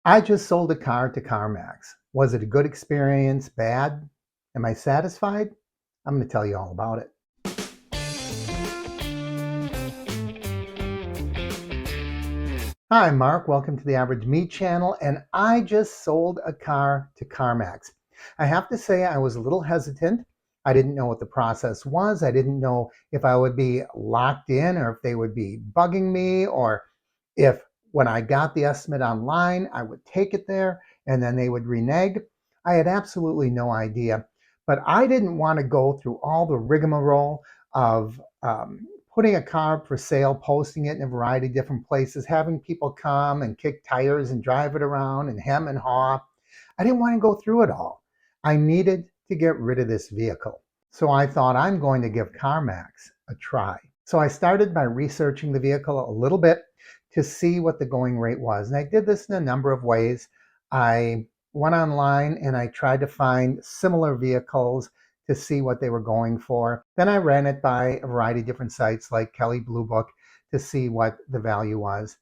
I just sold a car to Carmax. Was it a good experience? Bad? Am I satisfied? I'm going to tell you all about it. Hi, I'm Mark. Welcome to the Average Me channel. And I just sold a car to Carmax. I have to say, I was a little hesitant. I didn't know what the process was. I didn't know if I would be locked in or if they would be bugging me or if when I got the estimate online, I would take it there and then they would renege. I had absolutely no idea. But I didn't want to go through all the rigmarole of putting a car for sale, posting it in a variety of different places, having people come and kick tires and drive it around and hem and haw. I didn't want to go through it all. I needed to get rid of this vehicle. So I thought I'm going to give CarMax a try. So I started by researching the vehicle a little bit to see what the going rate was. And I did this in a number of ways. I went online and I tried to find similar vehicles to see what they were going for. Then I ran it by a variety of different sites like Kelley Blue Book to see what the value was.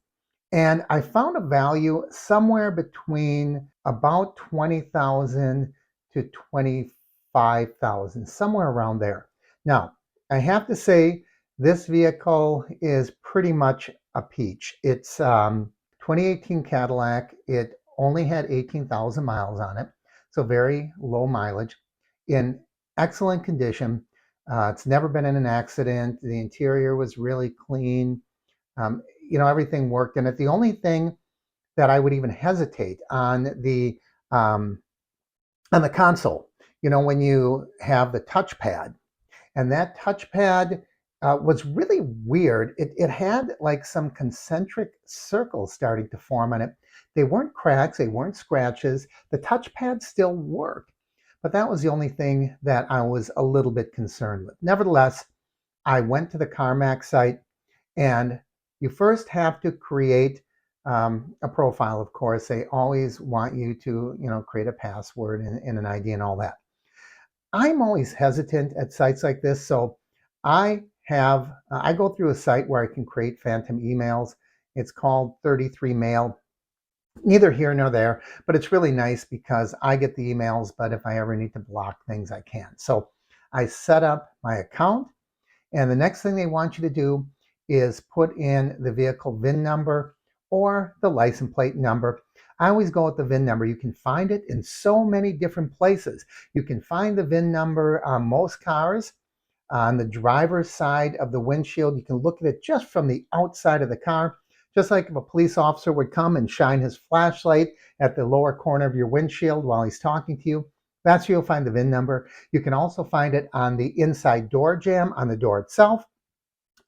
And I found a value somewhere between about 20,000 to 25,000, somewhere around there. Now, I have to say this vehicle is pretty much a peach. It's 2018 Cadillac. It only had 18,000 miles on it, so very low mileage, in excellent condition. It's never been in an accident. The interior was really clean. Everything worked in it. The only thing that I would even hesitate um, on the console, when you have the touchpad, and that touchpad was really weird. It had like some concentric circles starting to form on it. They weren't cracks, they weren't scratches. The touchpad still worked, but that was the only thing that I was a little bit concerned with. Nevertheless, I went to the CarMax site, and you first have to create a profile. Of course, they always want you to, create a password and an ID and all that. I'm always hesitant at sites like this, so I go through a site where I can create phantom emails. It's called 33 Mail. Neither here nor there, but it's really nice because I get the emails, but if I ever need to block things, I can. So I set up my account, and the next thing they want you to do is put in the vehicle VIN number or the license plate number. I always go with the VIN number. You can find it in so many different places. You can find the VIN number on most cars. On the driver's side of the windshield, you can look at it just from the outside of the car. Just like if a police officer would come and shine his flashlight at the lower corner of your windshield while he's talking to you, that's where you'll find the VIN number. You can also find it on the inside door jamb, on the door itself.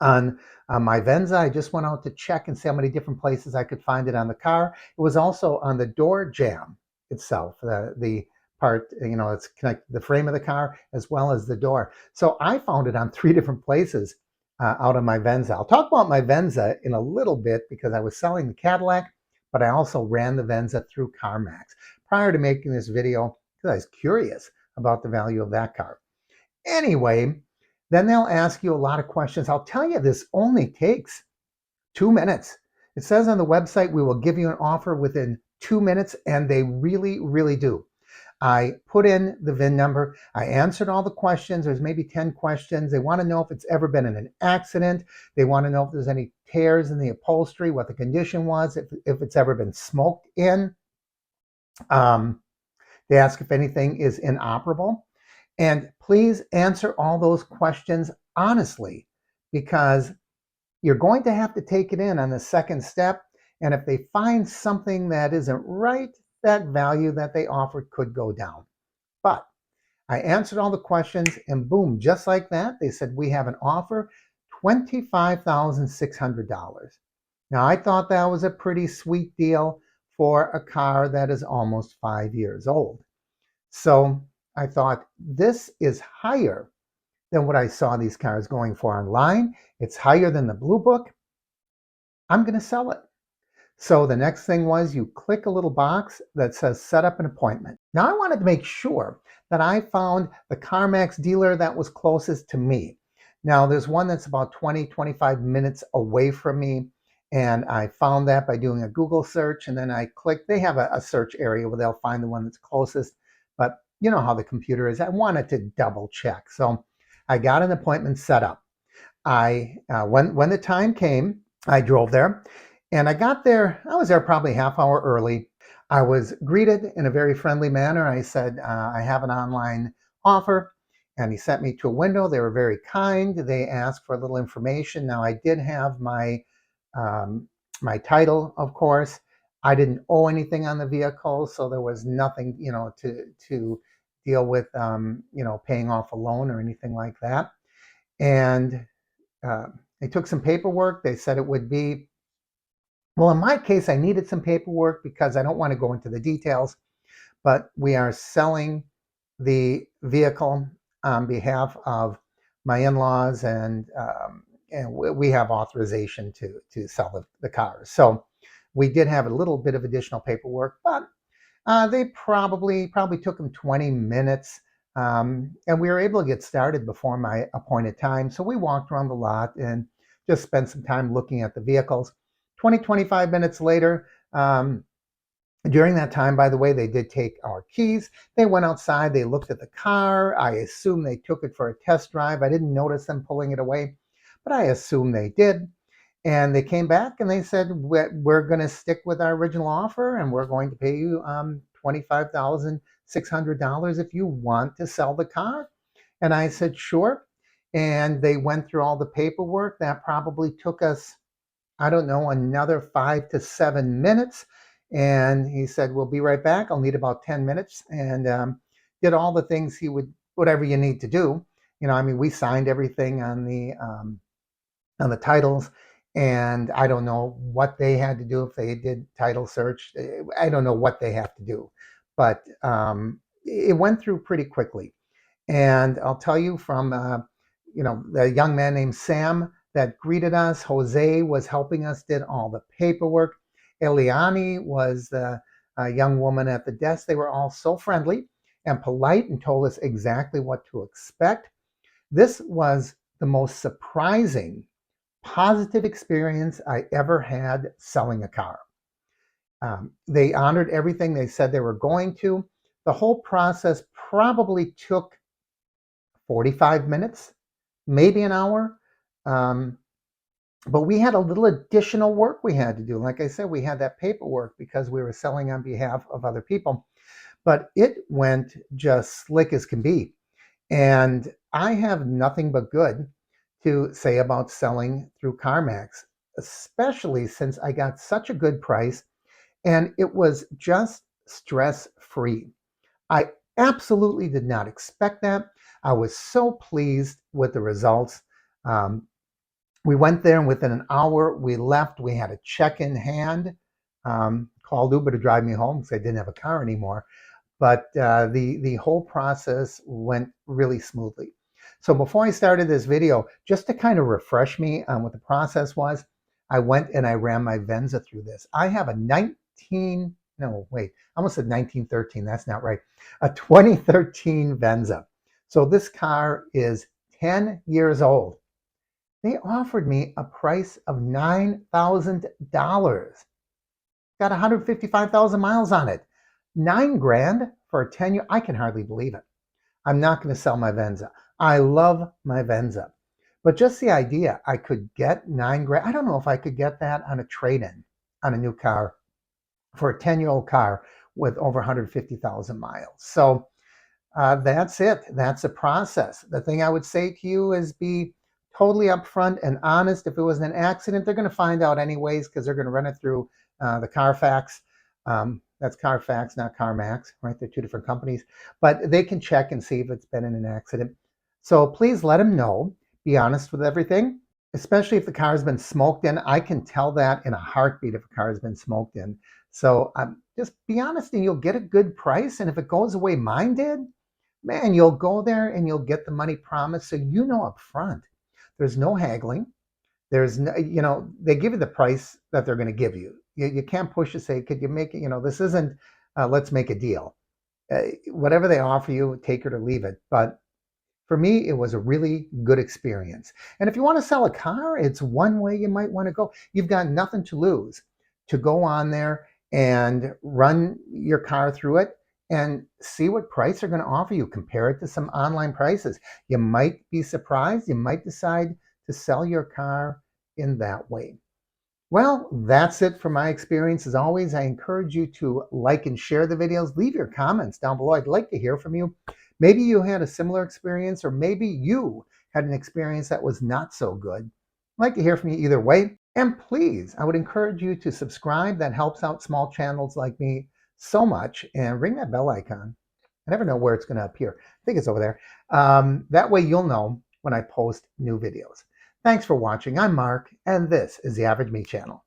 On my Venza, I just went out to check and see how many different places I could find it on the car. It was also on the door jamb itself, the part, it's connected the frame of the car as well as the door. So I found it on 3 different places out of my Venza. I'll talk about my Venza in a little bit because I was selling the Cadillac, but I also ran the Venza through CarMax prior to making this video because I was curious about the value of that car. Anyway, then they'll ask you a lot of questions. I'll tell you, this only takes 2 minutes. It says on the website, we will give you an offer within 2 minutes, and they really, really do. I put in the VIN number. I answered all the questions. There's maybe 10 questions. They want to know if it's ever been in an accident. They want to know if there's any tears in the upholstery, what the condition was, if it's ever been smoked in. They ask if anything is inoperable. And please answer all those questions honestly, because you're going to have to take it in on the second step. And if they find something that isn't right, that value that they offered could go down. But I answered all the questions, and boom, just like that, they said, we have an offer, $25,600. Now, I thought that was a pretty sweet deal for a car that is almost 5 years old. So I thought, this is higher than what I saw these cars going for online. It's higher than the Blue Book. I'm going to sell it. So the next thing was you click a little box that says set up an appointment. Now I wanted to make sure that I found the CarMax dealer that was closest to me. Now there's one that's about 20, 25 minutes away from me, And I found that by doing a Google search, and then I clicked. They have a search area where they'll find the one that's closest. But you know how the computer is. I wanted to double check. So I got an appointment set up. When the time came, I drove there, and I got there. I was there probably half hour early. I was greeted in a very friendly manner. I said, I have an online offer, and he sent me to a window. They were very kind. They asked for a little information. Now I did have um, my title, of course. I didn't owe anything on the vehicle, so there was nothing, to deal with, paying off a loan or anything like that. And uh, they took some paperwork. They said it would be, well, in my case, I needed some paperwork because I don't want to go into the details, but we are selling the vehicle on behalf of my in-laws, and we have authorization to sell the cars. So we did have a little bit of additional paperwork, but they probably took them 20 minutes, and we were able to get started before my appointed time. So we walked around the lot and just spent some time looking at the vehicles. 25 minutes later, during that time, by the way, they did take our keys. They went outside, they looked at the car. I assume they took it for a test drive. I didn't notice them pulling it away, but I assume they did. And they came back and they said, we're going to stick with our original offer, and we're going to pay you $25,600 if you want to sell the car. And I said, sure. And they went through all the paperwork. That probably took us, I don't know, another 5 to 7 minutes. And he said, we'll be right back. I'll need about 10 minutes. And did all the things whatever you need to do. I mean, we signed everything on the titles, and I don't know what they had to do if they did title search. I don't know what they have to do, but it went through pretty quickly. And I'll tell you from the young man named Sam that greeted us. Jose was helping us, did all the paperwork. Eliani was the young woman at the desk. They were all so friendly and polite and told us exactly what to expect. This was the most surprising positive experience I ever had selling a car. They honored everything they said they were going to. The whole process probably took 45 minutes, maybe an hour. Um, but we had a little additional work we had to do. Like I said, we had that paperwork because we were selling on behalf of other people. But it went just slick as can be. And I have nothing but good to say about selling through Carmax, especially since I got such a good price and it was just stress free. I absolutely did not expect that. I was so pleased with the results. Um, we went there, and within an hour, we left. We had a check in hand, called Uber to drive me home because I didn't have a car anymore. But the whole process went really smoothly. So before I started this video, just to kind of refresh me on what the process was, I went and I ran my Venza through this. I have a 19, no, wait, I almost said 1913. That's not right. A 2013 Venza. So this car is 10 years old. They offered me a price of $9,000. Got 155,000 miles on it. 9 grand for a 10-year. I can hardly believe it. I'm not going to sell my Venza. I love my Venza. But just the idea I could get 9 grand. I don't know if I could get that on a trade-in on a new car for a 10-year-old car with over 150,000 miles. So that's it. That's the process. The thing I would say to you is be totally upfront and honest. If it was an accident, they're going to find out anyways because they're going to run it through the Carfax. That's Carfax, not Carmax, right? They're two different companies, but they can check and see if it's been in an accident. So please let them know. Be honest with everything, especially if the car has been smoked in. I can tell that in a heartbeat if a car has been smoked in. So just be honest and you'll get a good price. And if it goes the way mine did, man, you'll go there and you'll get the money promised. So you know up front, there's no haggling. There's no, they give you the price that they're going to give you. You can't push to say, could you make it? This isn't, let's make a deal. Whatever they offer you, take it or leave it. But For me, it was a really good experience. And if you want to sell a car, it's one way you might want to go. You've got nothing to lose to go on there and run your car through it and see what price they're going to offer you. Compare it to some online prices. You might be surprised. You might decide to sell your car in that way. Well, that's it for my experience. As always, I encourage you to like and share the videos. Leave your comments down below. I'd like to hear from you. Maybe you had a similar experience, or maybe you had an experience that was not so good. I'd like to hear from you either way. And please, I would encourage you to subscribe. That helps out small channels like me so much. And ring that bell icon. I never know where it's going to appear. I think it's over there. That way you'll know when I post new videos. Thanks for watching. I'm Mark, and this is the Average Me Channel.